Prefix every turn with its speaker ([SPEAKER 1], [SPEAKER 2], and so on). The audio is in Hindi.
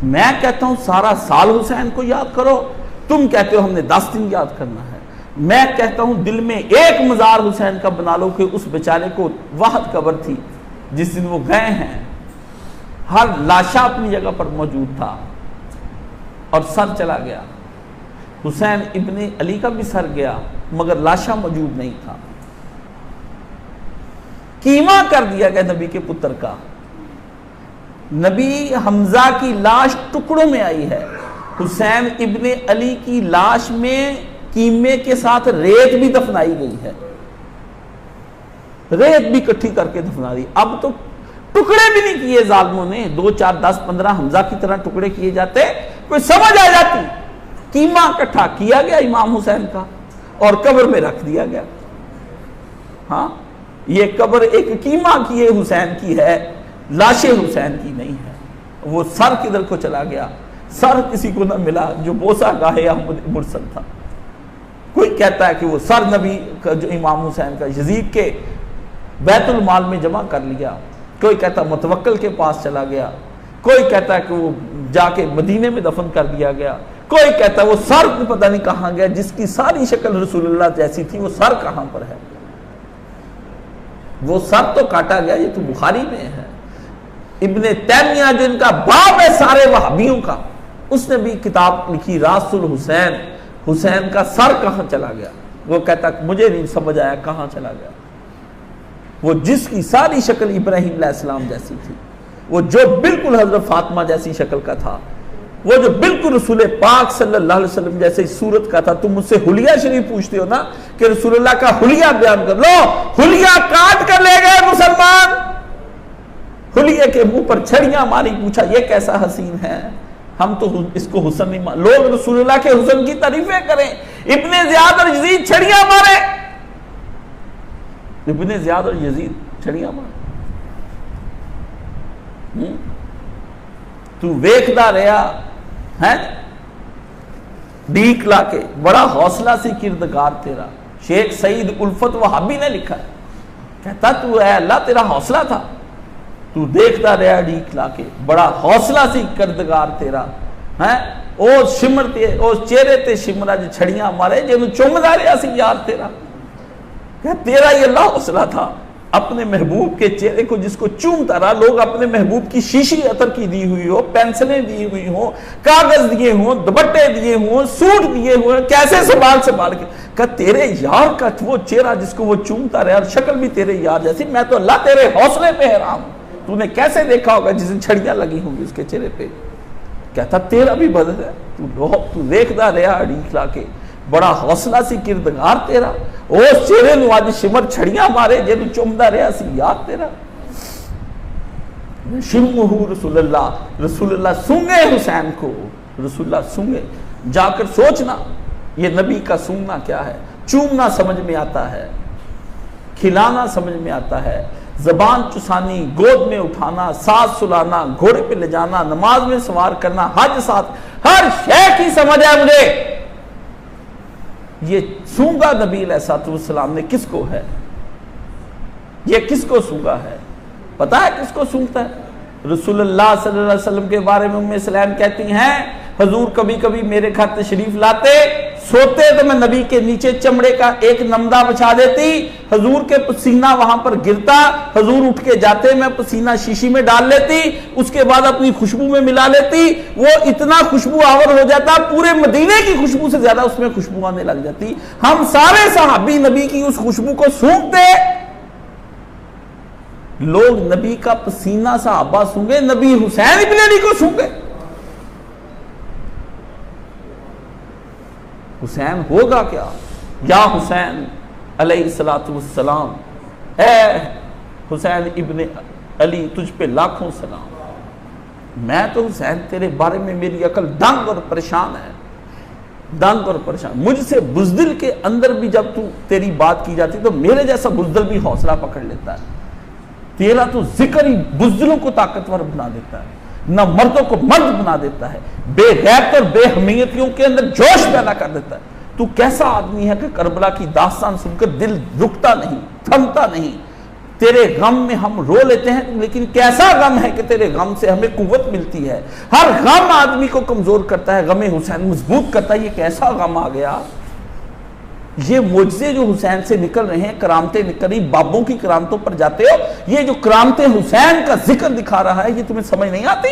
[SPEAKER 1] मैं कहता हूं सारा साल हुसैन को याद करो, तुम कहते हो हमने 10 दिन याद करना है। मैं कहता हूं दिल में एक मजार हुसैन का बना लो कि उस बेचारे को वाहद कब्र थी जिस दिन वो गए हैं, हर लाशा अपनी जगह पर मौजूद था और सर चला गया। हुसैन इब्ने अली का भी सर गया मगर लाशा मौजूद नहीं था। कीमा कर दिया गया नबी के पुत्र का। नबी हमजा की लाश टुकड़ों में आई है, हुसैन इब्ने अली की लाश में कीमे के साथ रेत भी दफनाई गई है, रेत भी इकट्ठी करके दफना दी। अब तो टुकड़े भी नहीं किए जालिमों ने, 2, 4, 10, 15 हमजा की तरह टुकड़े किए जाते, कोई समझ आ जाती। कीमा इकट्ठा किया गया इमाम हुसैन का और कब्र में रख दिया गया। हाँ, ये कब्र एक कीमा किए हुसैन की है, लाशे हुसैन की नहीं है। वो सर किधर को चला गया, सर किसी को न मिला जो बोसा गाहे अहमद मुरसल था। कोई कहता है कि वो सर नबी का जो इमाम हुसैन का यजीद के बैतुल माल में जमा कर लिया, कोई कहता है मुतवक्किल के पास चला गया, कोई कहता है कि वो जाके मदीने में दफन कर दिया गया, कोई कहता है वो सर पता नहीं कहां गया, जिसकी सारी शक्ल रसूलुल्लाह जैसी थी वो सर कहां पर है। वो सर तो काटा गया, ये तो बुखारी में है। इब्ने तैमिया जो इनका बाप है सारे वहाबियों का, उसने भी किताब लिखी रासुल हुसैन, हुसैन का सर कहां चला गया। वो कहता मुझे नहीं समझ आया कहां चला गया। वो जिसकी सारी शक्ल इब्राहिम अलैहिस्सलाम जैसी थी, वो जो बिल्कुल हजरत फातिमा जैसी शक्ल का था, वो जो बिल्कुल रसूल पाक सल्लल्लाहु अलैहि वसल्लम जैसे सूरत का था। तुम मुझसे हुलिया शरीफ पूछते हो ना कि रसूलुल्लाह का हुलिया बयान कर लो, हुलिया काट कर ले गए मुसलमान, हुलिया के मुंह पर छड़ियां मारी, पूछा ये कैसा हसीन है, हम तो इसको हुसन नहीं मान। लोग रसूलुल्लाह के हुसन की तारीफें करें, इब्ने ज़ियाद और यजीद छड़ियां मारे, इब्ने ज़ियाद और यजीद छड़ियां मारे। तू वेखदा रहा है डीक लाके, बड़ा हौसला से किरदगार तेरा। शेख सईद उल्फत वहाबी ने लिखा है, कहता तू है अल्लाह तेरा हौसला था, तू देखता रहा डीक लाके, बड़ा हौसला से किरदगार तेरा है। ओ शिमर ते ओ चेहरे ते शिमरा जो छड़ियां मारे जिन्हों चुमदा रहा सी यार तेरा, क्या तेरा ये अल्लाह हौसला था अपने महबूब के चेहरे को जिसको चूमता रहा। लोग अपने महबूब की शीशी अतर की दी हुई हो, पेंसिलें दी हुई हो, कागज दिए हो, दुपट्टे दिए हो, सूट दिए हुए, कैसे संभाल संभाल के का तेरे यार का वो चेहरा जिसको वो चूमता रहा, शक्ल भी तेरे यार जैसी। मैं तो अल्लाह तेरे हौसले पे हैरान हूं, तूने कैसे देखा होगा जिसे छड़ियां लगी होंगी उसके चेहरे पे। कहता तेरा भी बदल है, तू देखता रहा अड़ीक लाके, बड़ा हौसला सी किरदगार तेरा। ओ चेहरे नु आज शिमर छड़ियां मारे जिन्हों चुमदा रहा सी यार तेरा। शिम्मुहु रसूलुल्लाह, रसूलुल्लाह सूंघे हुसैन को, रसूलुल्लाह सूंघे। जाकर सोचना ये नबी का सूंघना क्या है। चूमना समझ में आता है, खिलाना समझ में आता है, जबान चुसानी, गोद में उठाना, साथ सुलाना, घोड़े पे ले जाना, नमाज में सवार करना, हज साथ, हर शय की समझ है मुझे। ये सूंगा नबी अलैहिस्सलाम ने किसको है, ये किसको सूंगा है, पता है किसको सूंघता है? रसूलुल्लाह सल्लल्लाहु अलैहि वसल्लम के बारे में उम्मे सलाम कहती हैं, हजूर कभी कभी मेरे घर तशरीफ लाते, सोते तो मैं नबी के नीचे चमड़े का एक नमदा बिछा देती, हजूर के पसीना वहां पर गिरता, हजूर उठ के जाते, मैं पसीना शीशी में डाल लेती, उसके बाद अपनी खुशबू में मिला लेती, वो इतना खुशबू आवर हो जाता, पूरे मदीने की खुशबू से ज्यादा उसमें खुशबू आने लग जाती। हम सारे सहाबी नबी की उस खुशबू को सूंघते। लोग नबी का पसीना सहाबा सूंघे, नबी हुसैन इब्ने अली को सूंघे। हुसैन होगा क्या? या हुसैन अलैहिस्सलातु वस्सलाम, है हुसैन इब्ने अली तुझ पे लाखों सलाम। मैं तो हुसैन तेरे बारे में मेरी अकल दंग और परेशान है, दंग और परेशान। मुझसे बुज़दिल के अंदर भी जब तू तेरी बात की जाती तो मेरे जैसा बुज़दिल भी हौसला पकड़ लेता है। तेरा तो जिक्र ही बुज़दिलों को ताकतवर बना देता है, न मर्दों को मर्द बना देता है, बेगैरत और बेहमियतियों के अंदर जोश पैदा कर देता है। तू कैसा आदमी है कि करबला की दास्तान सुनकर दिल रुकता नहीं, थमता नहीं, तेरे गम में हम रो लेते हैं, लेकिन कैसा गम है कि तेरे गम से हमें कुव्वत मिलती है। हर गम आदमी को कमजोर करता है, गम हुसैन मजबूत करता है। ये कैसा गम आ गया। ये मुझसे जो हुसैन से निकल रहे हैं, करामतें निकल रही, बाबों की करामतों पर जाते हो, ये जो करामतें हुसैन का जिक्र दिखा रहा है, ये तुम्हें समझ नहीं आती।